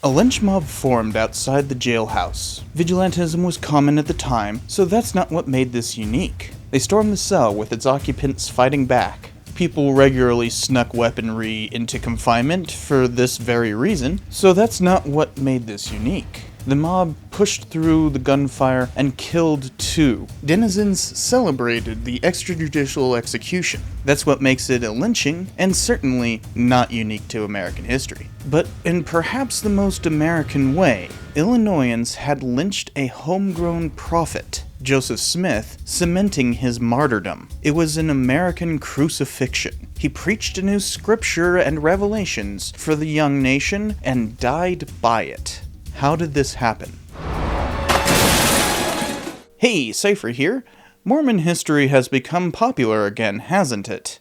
A lynch mob formed outside the jailhouse. Vigilantism was common at the time, so that's not what made this unique. They stormed the cell with its occupants fighting back. People regularly snuck weaponry into confinement for this very reason, so that's not what made this unique. The mob pushed through the gunfire and killed 2. Denizens celebrated the extrajudicial execution. That's what makes it a lynching, and certainly not unique to American history. But in perhaps the most American way, Illinoisans had lynched a homegrown prophet, Joseph Smith, cementing his martyrdom. It was an American crucifixion. He preached a new scripture and revelations for the young nation and died by it. How did this happen? Hey, Cypher here. Mormon history has become popular again, hasn't it?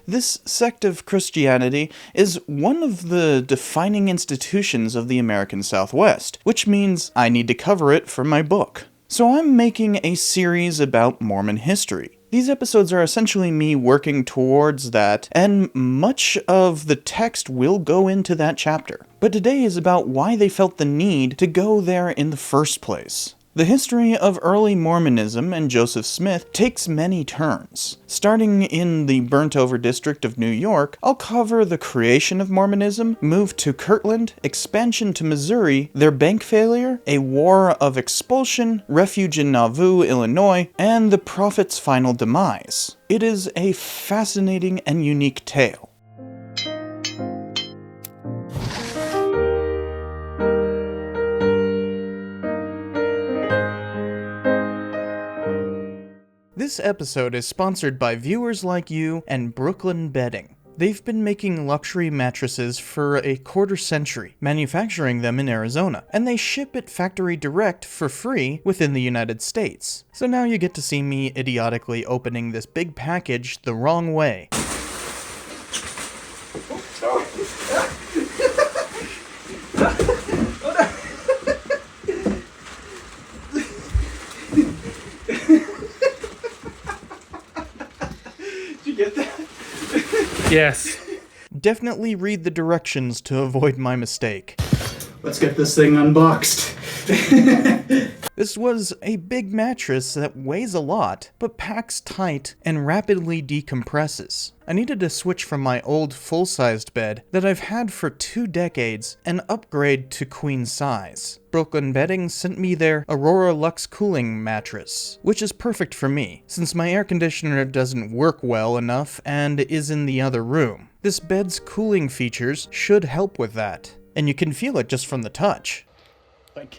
This sect of Christianity is one of the defining institutions of the American Southwest, which means I need to cover it for my book. So I'm making a series about Mormon history. These episodes are essentially me working towards that, and much of the text will go into that chapter. But today is about why they felt the need to go there in the first place. The history of early Mormonism and Joseph Smith takes many turns. Starting in the burnt-over district of New York, I'll cover the creation of Mormonism, move to Kirtland, expansion to Missouri, their bank failure, a war of expulsion, refuge in Nauvoo, Illinois, and the prophet's final demise. It is a fascinating and unique tale. This episode is sponsored by viewers like you and Brooklyn Bedding. They've been making luxury mattresses for a quarter century, manufacturing them in Arizona, and they ship it factory direct for free within the United States. So now you get to see me idiotically opening this big package the wrong way. Yes. Definitely read the directions to avoid my mistake. Let's get this thing unboxed. This was a big mattress that weighs a lot, but packs tight and rapidly decompresses. I needed to switch from my old full-sized bed that I've had for 2 decades and upgrade to queen size. Brooklyn Bedding sent me their Aurora Lux cooling mattress, which is perfect for me, since my air conditioner doesn't work well enough and is in the other room. This bed's cooling features should help with that, and you can feel it just from the touch. Like,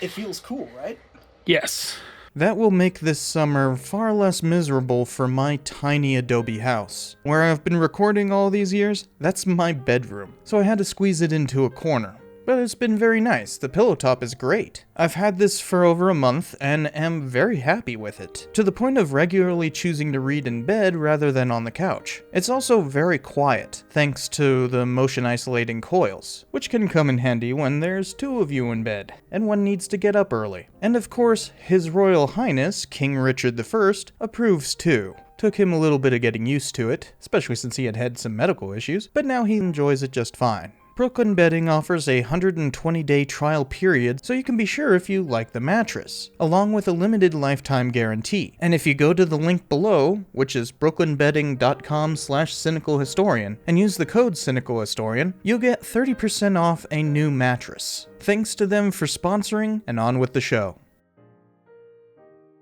it feels cool, right? Yes. That will make this summer far less miserable for my tiny adobe house. Where I've been recording all these years, that's my bedroom, so I had to squeeze it into a corner. But it's been very nice. The pillow top is great. I've had this for over a month and am very happy with it, to the point of regularly choosing to read in bed rather than on the couch. It's also very quiet, thanks to the motion isolating coils, which can come in handy when there's 2 of you in bed, and one needs to get up early. And of course, His Royal Highness, King Richard I, approves too. Took him a little bit of getting used to it, especially since he had had some medical issues, but now he enjoys it just fine. Brooklyn Bedding offers a 120-day trial period, so you can be sure if you like the mattress, along with a limited lifetime guarantee. And if you go to the link below, which is brooklynbedding.com/cynicalhistorian, and use the code cynicalhistorian, you'll get 30% off a new mattress. Thanks to them for sponsoring, and on with the show.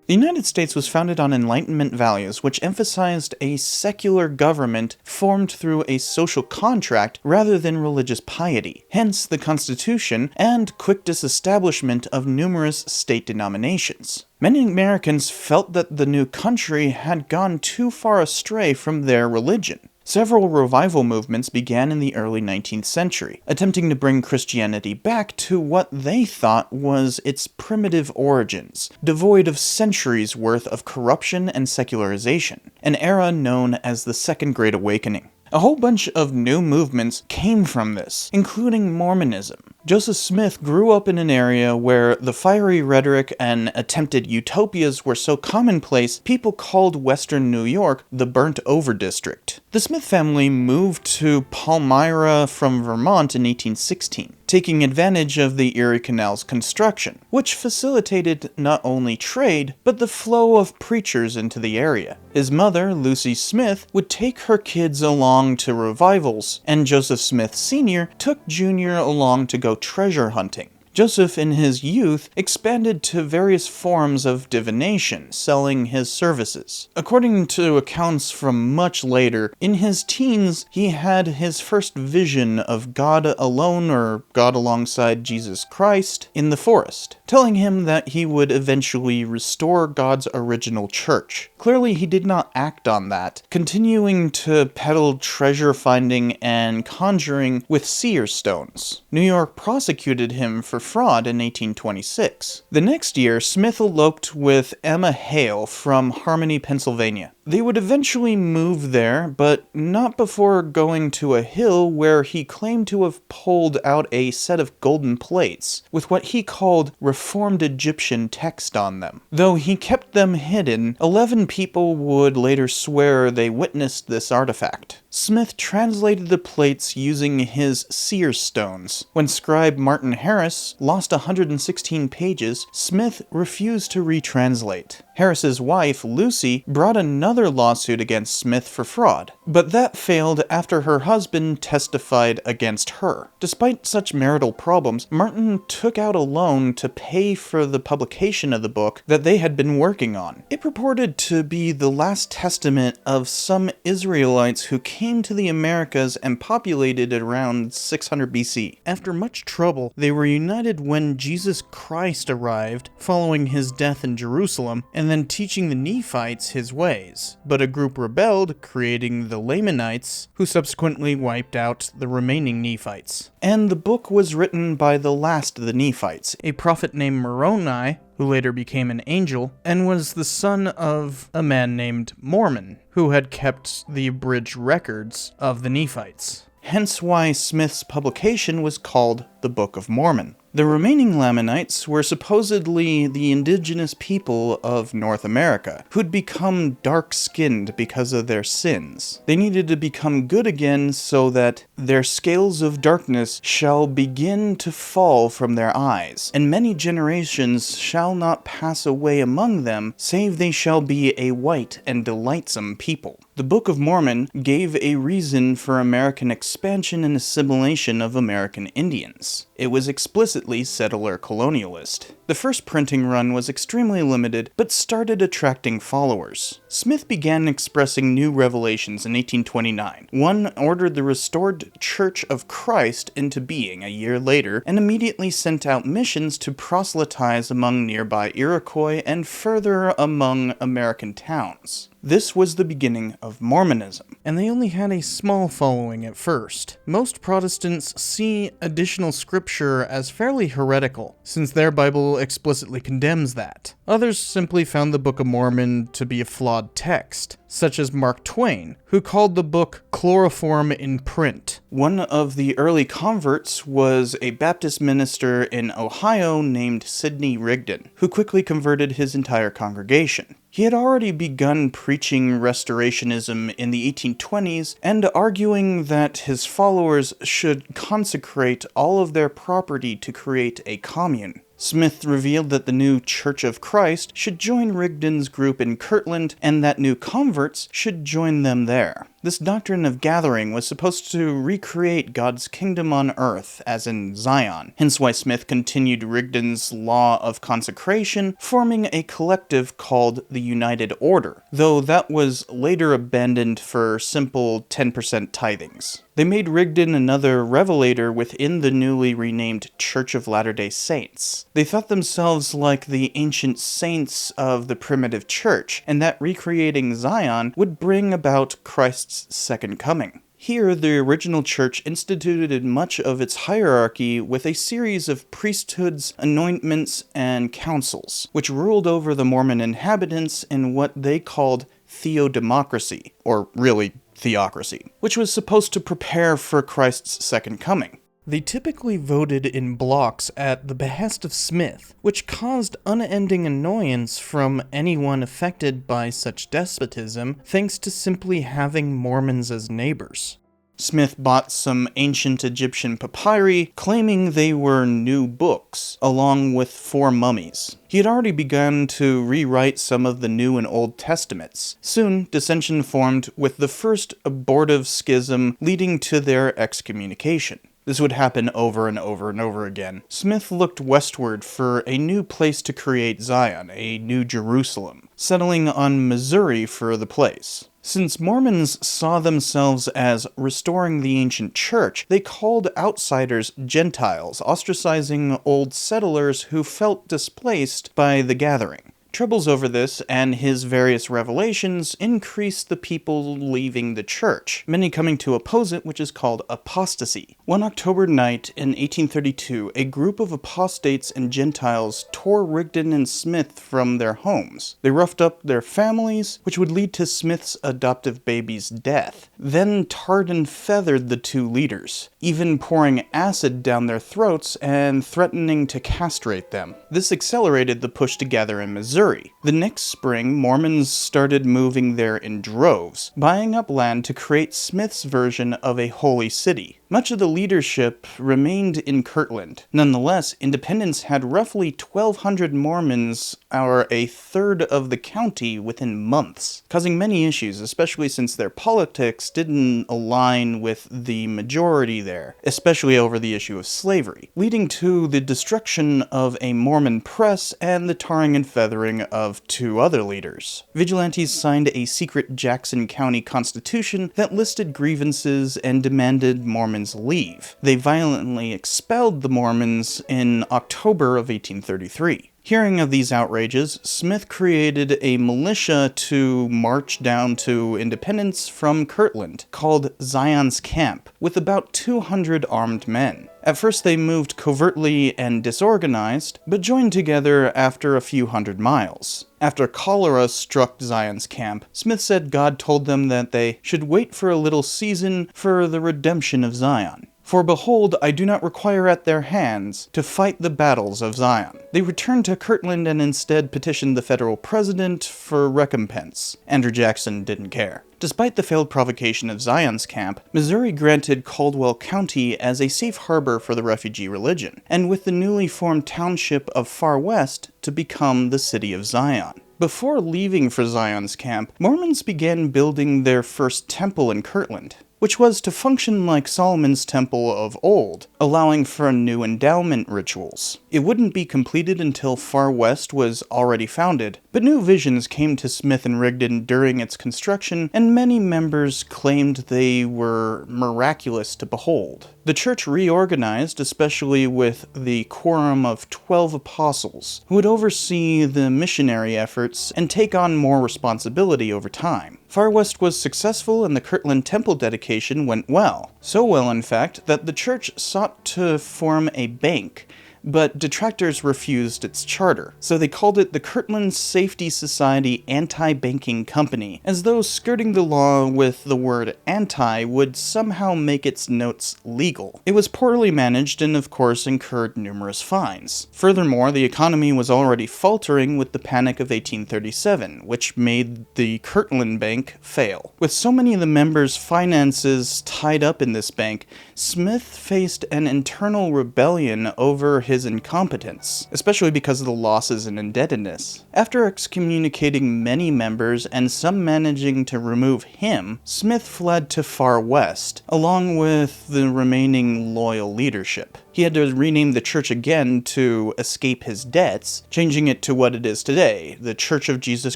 The United States was founded on Enlightenment values, which emphasized a secular government formed through a social contract rather than religious piety, hence the Constitution and quick disestablishment of numerous state denominations. Many Americans felt that the new country had gone too far astray from their religion. Several revival movements began in the early 19th century, attempting to bring Christianity back to what they thought was its primitive origins, devoid of centuries' worth of corruption and secularization, an era known as the Second Great Awakening. A whole bunch of new movements came from this, including Mormonism. Joseph Smith grew up in an area where the fiery rhetoric and attempted utopias were so commonplace, people called Western New York the burnt-over district. The The Smith family moved to Palmyra from Vermont in 1816, taking advantage of the Erie Canal's construction, which facilitated not only trade, but the flow of preachers into the area. His mother, Lucy Smith, would take her kids along to revivals, and Joseph Smith Sr. took Jr. along to go treasure hunting. Joseph, in his youth, expanded to various forms of divination, selling his services. According to accounts from much later, in his teens, he had his first vision of God alone, or God alongside Jesus Christ, in the forest, telling him that he would eventually restore God's original church. Clearly, he did not act on that, continuing to peddle treasure finding and conjuring with seer stones. New York prosecuted him for fraud in 1826. The next year, Smith eloped with Emma Hale from Harmony, Pennsylvania. They would eventually move there, but not before going to a hill where he claimed to have pulled out a set of golden plates with what he called Reformed Egyptian text on them. Though he kept them hidden, 11 people would later swear they witnessed this artifact. Smith translated the plates using his seer stones. When scribe Martin Harris lost 116 pages, Smith refused to retranslate. Harris's wife, Lucy, brought another lawsuit against Smith for fraud, but that failed after her husband testified against her. Despite such marital problems, Martin took out a loan to pay for the publication of the book that they had been working on. It purported to be the last testament of some Israelites who came to the Americas and populated around 600 BC. After much trouble, they were united when Jesus Christ arrived, following his death in Jerusalem, and then teaching the Nephites his ways. But a group rebelled, creating the Lamanites, who subsequently wiped out the remaining Nephites. And the book was written by the last of the Nephites, a prophet named Moroni, who later became an angel, and was the son of a man named Mormon, who had kept the abridged records of the Nephites. Hence why Smith's publication was called the Book of Mormon. The remaining Lamanites were supposedly the indigenous people of North America, who'd become dark-skinned because of their sins. They needed to become good again so that their scales of darkness shall begin to fall from their eyes, and many generations shall not pass away among them, save they shall be a white and delightsome people. The Book of Mormon gave a reason for American expansion and assimilation of American Indians. It was explicitly settler colonialist. The first printing run was extremely limited, but started attracting followers. Smith began expressing new revelations in 1829. One ordered the restored Church of Christ into being a year later, and immediately sent out missions to proselytize among nearby Iroquois and further among American towns. This was the beginning of Mormonism, and they only had a small following at first. Most Protestants see additional scripture as fairly heretical, since their Bible explicitly condemns that. Others simply found the Book of Mormon to be a flawed text, such as Mark Twain, who called the book chloroform in print. One of the early converts was a Baptist minister in Ohio named Sidney Rigdon, who quickly converted his entire congregation. He had already begun preaching restorationism in the 1820s and arguing that his followers should consecrate all of their property to create a commune. Smith revealed that the new Church of Christ should join Rigdon's group in Kirtland, and that new converts should join them there. This doctrine of gathering was supposed to recreate God's kingdom on earth, as in Zion, hence why Smith continued Rigdon's law of consecration, forming a collective called the United Order, though that was later abandoned for simple 10% tithings. They made Rigdon another revelator within the newly renamed Church of Latter-day Saints. They thought themselves like the ancient saints of the primitive church, and that recreating Zion would bring about Christ's second coming. Here, the original church instituted much of its hierarchy with a series of priesthoods, anointments, and councils, which ruled over the Mormon inhabitants in what they called theodemocracy, or really theocracy, which was supposed to prepare for Christ's second coming. They typically voted in blocks at the behest of Smith, which caused unending annoyance from anyone affected by such despotism, thanks to simply having Mormons as neighbors. Smith bought some ancient Egyptian papyri, claiming they were new books, along with 4 mummies. He had already begun to rewrite some of the New and Old Testaments. Soon, dissension formed, with the first abortive schism leading to their excommunication. This would happen over and over and over again. Smith looked westward for a new place to create Zion, a new Jerusalem, settling on Missouri for the place. Since Mormons saw themselves as restoring the ancient church, they called outsiders Gentiles, ostracizing old settlers who felt displaced by the gathering. Troubles over this and his various revelations increased the people leaving the church, many coming to oppose it, which is called apostasy. One October night in 1832, a group of apostates and Gentiles tore Rigdon and Smith from their homes. They roughed up their families, which would lead to Smith's adoptive baby's death, then tarred and feathered the 2 leaders, even pouring acid down their throats and threatening to castrate them. This accelerated the push to gather in Missouri. The next spring, Mormons started moving there in droves, buying up land to create Smith's version of a holy city. Much of the leadership remained in Kirtland. Nonetheless, independents had roughly 1,200 Mormons, or a third of the county, within months, causing many issues, especially since their politics didn't align with the majority there, especially over the issue of slavery, leading to the destruction of a Mormon press and the tarring and feathering of 2 other leaders. Vigilantes signed a secret Jackson County constitution that listed grievances and demanded Mormons leave. They violently expelled the Mormons in October of 1833. Hearing of these outrages, Smith created a militia to march down to independence from Kirtland, called Zion's Camp, with about 200 armed men. At first they moved covertly and disorganized, but joined together after a few hundred miles. After cholera struck Zion's Camp, Smith said God told them that they should wait for a little season for the redemption of Zion. For behold, I do not require at their hands to fight the battles of Zion. They returned to Kirtland and instead petitioned the federal president for recompense. Andrew Jackson didn't care. Despite the failed provocation of Zion's Camp, Missouri granted Caldwell County as a safe harbor for the refugee religion, and with the newly formed township of Far West to become the city of Zion. Before leaving for Zion's Camp, Mormons began building their first temple in Kirtland, which was to function like Solomon's temple of old, allowing for new endowment rituals. It wouldn't be completed until Far West was already founded, but new visions came to Smith and Rigdon during its construction, and many members claimed they were miraculous to behold. The church reorganized, especially with the quorum of 12 apostles, who would oversee the missionary efforts and take on more responsibility over time. Far West was successful and the Kirtland temple dedication went well. So well, in fact, that the church sought to form a bank, but detractors refused its charter, so they called it the Kirtland Safety Society Anti-Banking Company, as though skirting the law with the word anti would somehow make its notes legal. It was poorly managed and of course incurred numerous fines. Furthermore, the economy was already faltering with the Panic of 1837, which made the Kirtland Bank fail. With so many of the members' finances tied up in this bank, Smith faced an internal rebellion over his incompetence, especially because of the losses and indebtedness. After excommunicating many members and some managing to remove him, Smith fled to Far West, along with the remaining loyal leadership. He had to rename the church again to escape his debts, changing it to what it is today, the Church of Jesus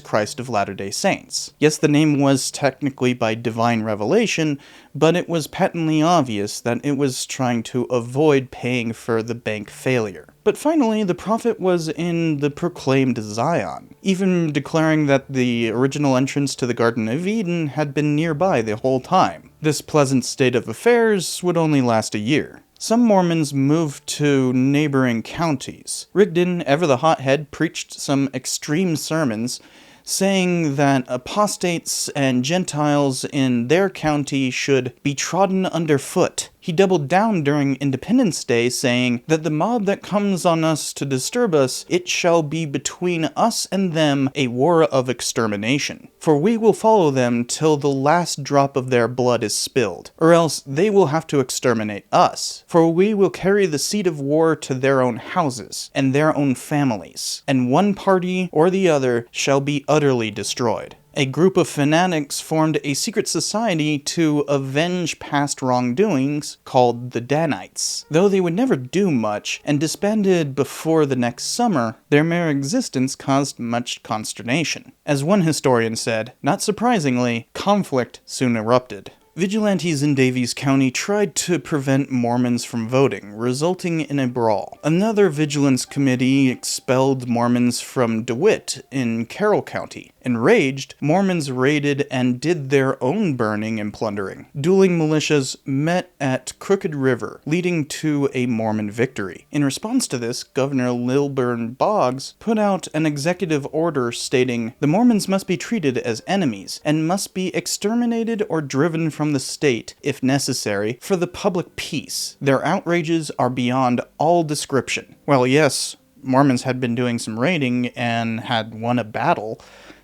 Christ of Latter-day Saints. Yes, the name was technically by divine revelation, but it was patently obvious that it was trying to avoid paying for the bank failure. But finally, the prophet was in the proclaimed Zion, even declaring that the original entrance to the Garden of Eden had been nearby the whole time. This pleasant state of affairs would only last a year. Some Mormons moved to neighboring counties. Rigdon, ever the hothead, preached some extreme sermons, saying that apostates and Gentiles in their county should be trodden underfoot. He doubled down during Independence Day, saying that the mob that comes on us to disturb us, it shall be between us and them a war of extermination. For we will follow them till the last drop of their blood is spilled, or else they will have to exterminate us. For we will carry the seed of war to their own houses, and their own families, and one party or the other shall be utterly destroyed. A group of fanatics formed a secret society to avenge past wrongdoings called the Danites. Though they would never do much and disbanded before the next summer, their mere existence caused much consternation. As one historian said, not surprisingly, conflict soon erupted. Vigilantes in Daviess County tried to prevent Mormons from voting, resulting in a brawl. Another vigilance committee expelled Mormons from DeWitt in Carroll County. Enraged, Mormons raided and did their own burning and plundering. Dueling militias met at Crooked River, leading to a Mormon victory. In response to this, Governor Lilburn Boggs put out an executive order stating, "The Mormons must be treated as enemies, and must be exterminated or driven from the state, if necessary, for the public peace. Their outrages are beyond all description." Well, yes, Mormons had been doing some raiding and had won a battle.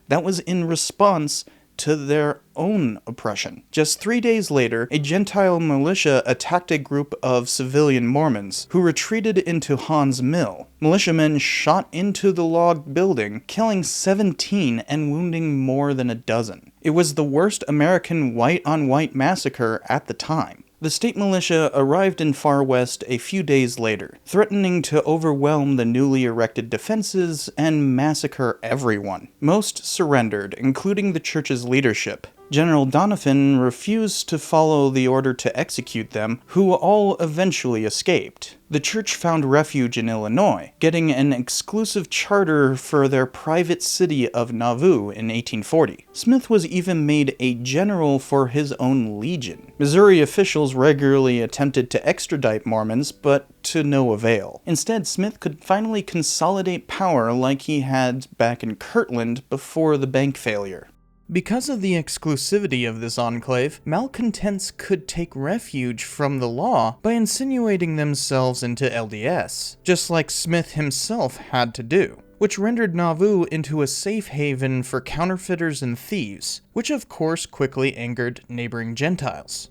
That was in response to their own oppression. Just 3 days later, a Gentile militia attacked a group of civilian Mormons, who retreated into Hahn's Mill. Militiamen shot into the log building, killing 17 and wounding more than a dozen. It was the worst American white-on-white massacre at the time. The state militia arrived in Far West a few days later, threatening to overwhelm the newly erected defenses and massacre everyone. Most surrendered, including the church's leadership. General Doniphan refused to follow the order to execute them, who all eventually escaped. The church found refuge in Illinois, getting an exclusive charter for their private city of Nauvoo in 1840. Smith was even made a general for his own legion. Missouri officials regularly attempted to extradite Mormons, but to no avail. Instead, Smith could finally consolidate power like he had back in Kirtland before the bank failure. Because of the exclusivity of this enclave, malcontents could take refuge from the law by insinuating themselves into LDS, just like Smith himself had to do, which rendered Nauvoo into a safe haven for counterfeiters and thieves, which of course quickly angered neighboring Gentiles.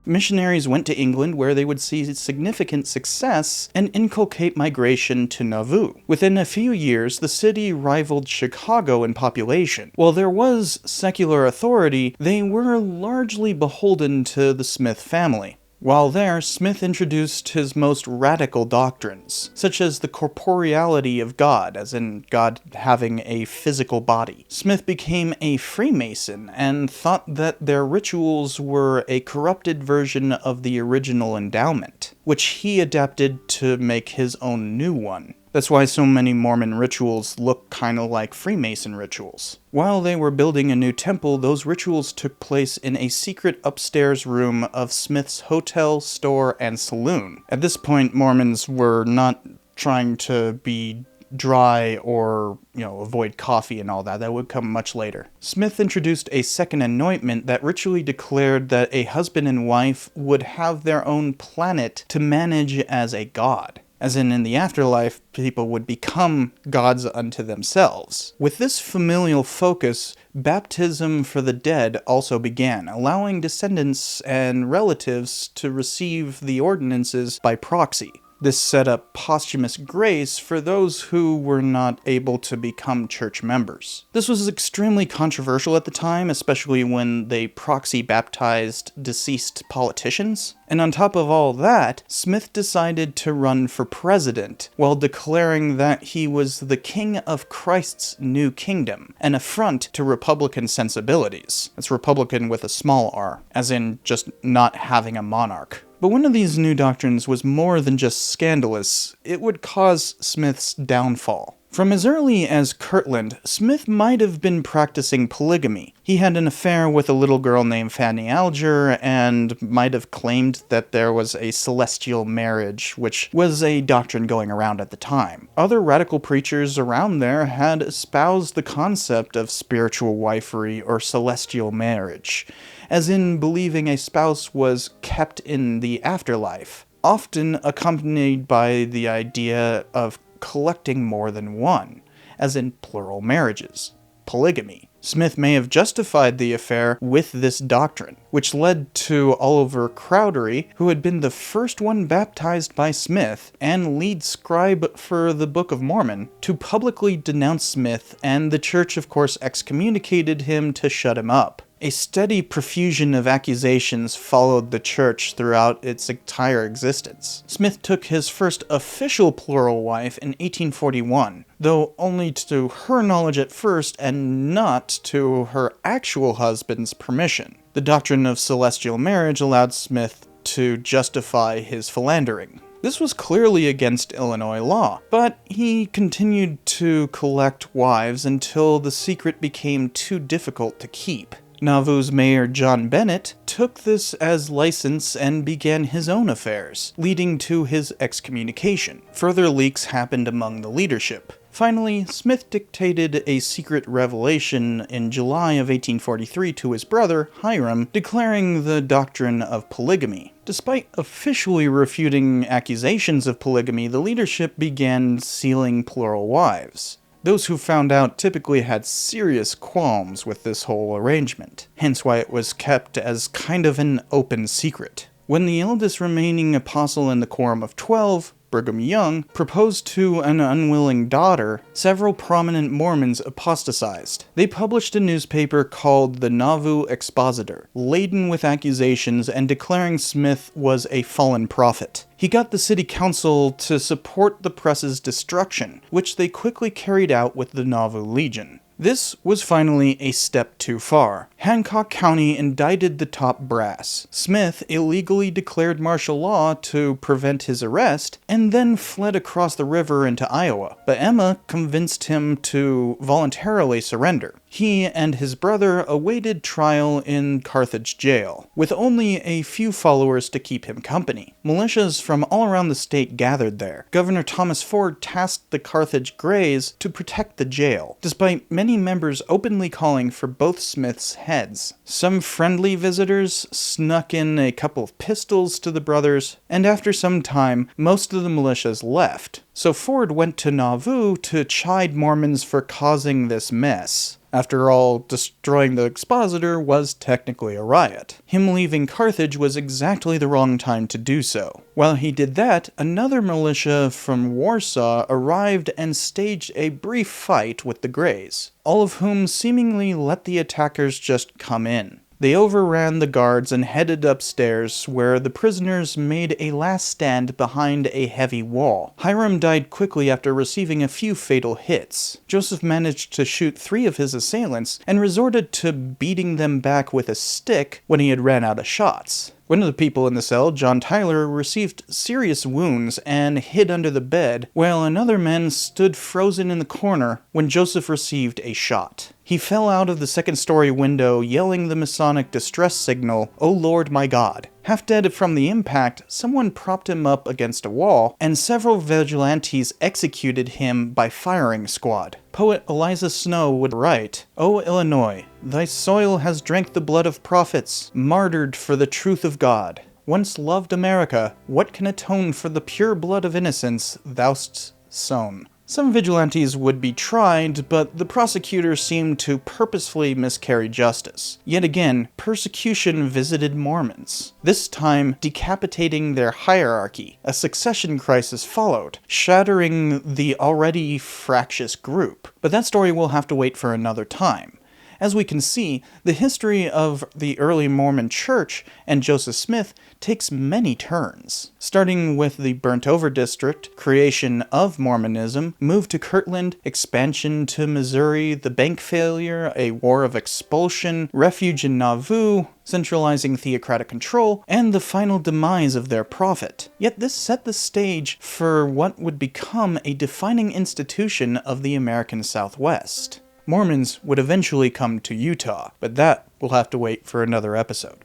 Missionaries went to England, where they would see significant success and inculcate migration to Nauvoo. Within a few years, the city rivaled Chicago in population. While there was secular authority, they were largely beholden to the Smith family. While there, Smith introduced his most radical doctrines, such as the corporeality of God, as in God having a physical body. Smith became a Freemason and thought that their rituals were a corrupted version of the original endowment, which he adapted to make his own new one. That's why so many Mormon rituals look kind of like Freemason rituals. While they were building a new temple, those rituals took place in a secret upstairs room of Smith's hotel, store, and saloon. At this point, Mormons were not trying to be dry or, avoid coffee and all that. That would come much later. Smith introduced a second anointment that ritually declared that a husband and wife would have their own planet to manage as a god. As in the afterlife, people would become gods unto themselves. With this familial focus, baptism for the dead also began, allowing descendants and relatives to receive the ordinances by proxy. This set up posthumous grace for those who were not able to become church members. This was extremely controversial at the time, especially when they proxy baptized deceased politicians. And on top of all that, Smith decided to run for president, while declaring that he was the king of Christ's new kingdom, an affront to Republican sensibilities. That's Republican with a small r, as in just not having a monarch. But one of these new doctrines was more than just scandalous, it would cause Smith's downfall. From as early as Kirtland, Smith might have been practicing polygamy. He had an affair with a little girl named Fanny Alger and might have claimed that there was a celestial marriage, which was a doctrine going around at the time. Other radical preachers around there had espoused the concept of spiritual wifery or celestial marriage, as in believing a spouse was kept in the afterlife, often accompanied by the idea of collecting more than one, as in plural marriages, polygamy. Smith may have justified the affair with this doctrine, which led to Oliver Crowdery, who had been the first one baptized by Smith and lead scribe for the Book of Mormon, to publicly denounce Smith, and the church of course excommunicated him to shut him up. A steady profusion of accusations followed the church throughout its entire existence. Smith took his first official plural wife in 1841, though only to her knowledge at first and not to her actual husband's permission. The doctrine of celestial marriage allowed Smith to justify his philandering. This was clearly against Illinois law, but he continued to collect wives until the secret became too difficult to keep. Nauvoo's mayor John Bennett took this as license and began his own affairs, leading to his excommunication. Further leaks happened among the leadership. Finally, Smith dictated a secret revelation in July of 1843 to his brother, Hiram, declaring the doctrine of polygamy. Despite officially refuting accusations of polygamy, the leadership began sealing plural wives. Those who found out typically had serious qualms with this whole arrangement, hence why it was kept as kind of an open secret. When the eldest remaining apostle in the Quorum of 12, Brigham Young, proposed to an unwilling daughter, several prominent Mormons apostatized. They published a newspaper called the Nauvoo Expositor, laden with accusations and declaring Smith was a fallen prophet. He got the city council to support the press's destruction, which they quickly carried out with the Nauvoo Legion. This was finally a step too far. Hancock County indicted the top brass. Smith illegally declared martial law to prevent his arrest, and then fled across the river into Iowa. But Emma convinced him to voluntarily surrender. He and his brother awaited trial in Carthage jail, with only a few followers to keep him company. Militias from all around the state gathered there. Governor Thomas Ford tasked the Carthage Greys to protect the jail, despite many members openly calling for both Smiths' heads. Some friendly visitors snuck in a couple of pistols to the brothers, and after some time, most of the militias left. So Ford went to Nauvoo to chide Mormons for causing this mess. After all, destroying the Expositor was technically a riot. Him leaving Carthage was exactly the wrong time to do so. While he did that, another militia from Warsaw arrived and staged a brief fight with the Greys, all of whom seemingly let the attackers just come in. They overran the guards and headed upstairs, where the prisoners made a last stand behind a heavy wall. Hiram died quickly after receiving a few fatal hits. Joseph managed to shoot 3 of his assailants and resorted to beating them back with a stick when he had ran out of shots. One of the people in the cell, John Tyler, received serious wounds and hid under the bed, while another man stood frozen in the corner when Joseph received a shot. He fell out of the second-story window, yelling the Masonic distress signal, "O Lord my God." Half dead from the impact, someone propped him up against a wall, and several vigilantes executed him by firing squad. Poet Eliza Snow would write, "O Illinois, thy soil has drank the blood of prophets, martyred for the truth of God. Once loved America, what can atone for the pure blood of innocence thou'st sown?" Some vigilantes would be tried, but the prosecutors seemed to purposefully miscarry justice. Yet again, persecution visited Mormons, this time decapitating their hierarchy. A succession crisis followed, shattering the already fractious group. But that story will have to wait for another time. As we can see, the history of the early Mormon Church and Joseph Smith takes many turns. Starting with the burnt-over district, creation of Mormonism, move to Kirtland, expansion to Missouri, the bank failure, a war of expulsion, refuge in Nauvoo, centralizing theocratic control, and the final demise of their prophet. Yet this set the stage for what would become a defining institution of the American Southwest. Mormons would eventually come to Utah, but that will have to wait for another episode.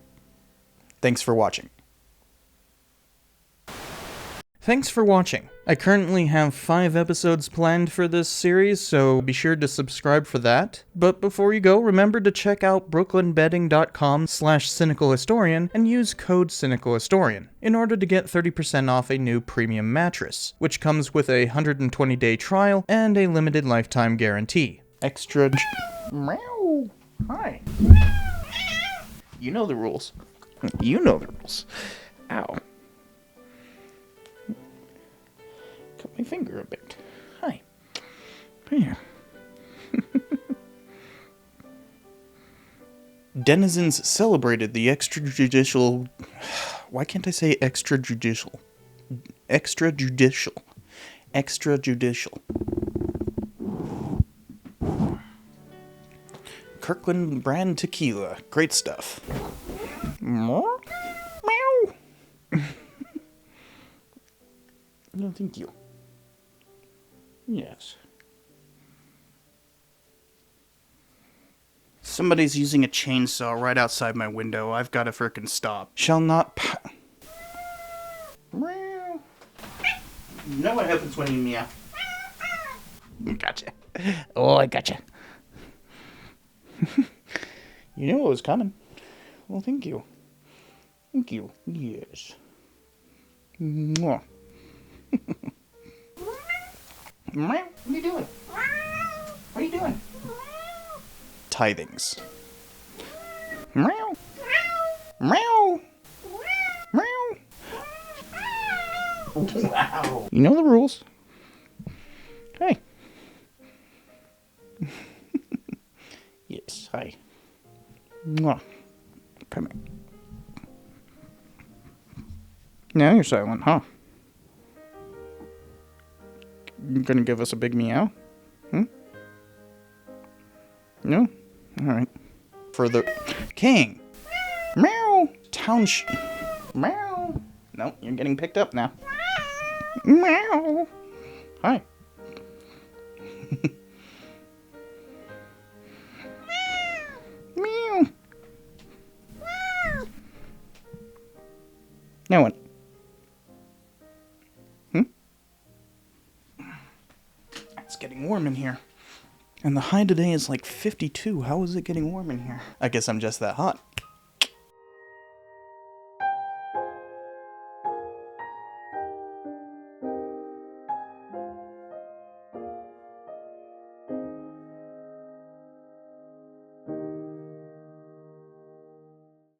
Thanks for watching. Thanks for watching. I currently have 5 episodes planned for this series, so be sure to subscribe for that. But before you go, remember to check out brooklynbedding.com/cynicalhistorian and use code cynicalhistorian in order to get 30% off a new premium mattress, which comes with a 120-day trial and a limited lifetime guarantee. Meow. Hi. You know the rules. You know the rules. Ow. Cut my finger a bit. Hi. Here. Denizens celebrated the extrajudicial... Why can't I say extrajudicial? Extrajudicial. Extrajudicial. Kirtland brand tequila. Great stuff. Meow. No, thank you. Yes. Somebody's using a chainsaw right outside my window. I've got to frickin' stop. Shall not Meow. You know what happens when you meow. Gotcha. Oh, I gotcha. You knew what was coming. Well, thank you. Thank you. Yes. Mwah. What are you doing? What are you doing? Tithings. Meow. Meow. Meow. Wow. You know the rules. Hey. Yes, hi. Mwah. Come here. Now you're silent, huh? You gonna give us a big meow? No? Alright. For the king. Meow. Township. Meow. No, you're getting picked up now. Meow. Hi. Meow. Now what? It's getting warm in here. And the high today is like 52. How is it getting warm in here? I guess I'm just that hot.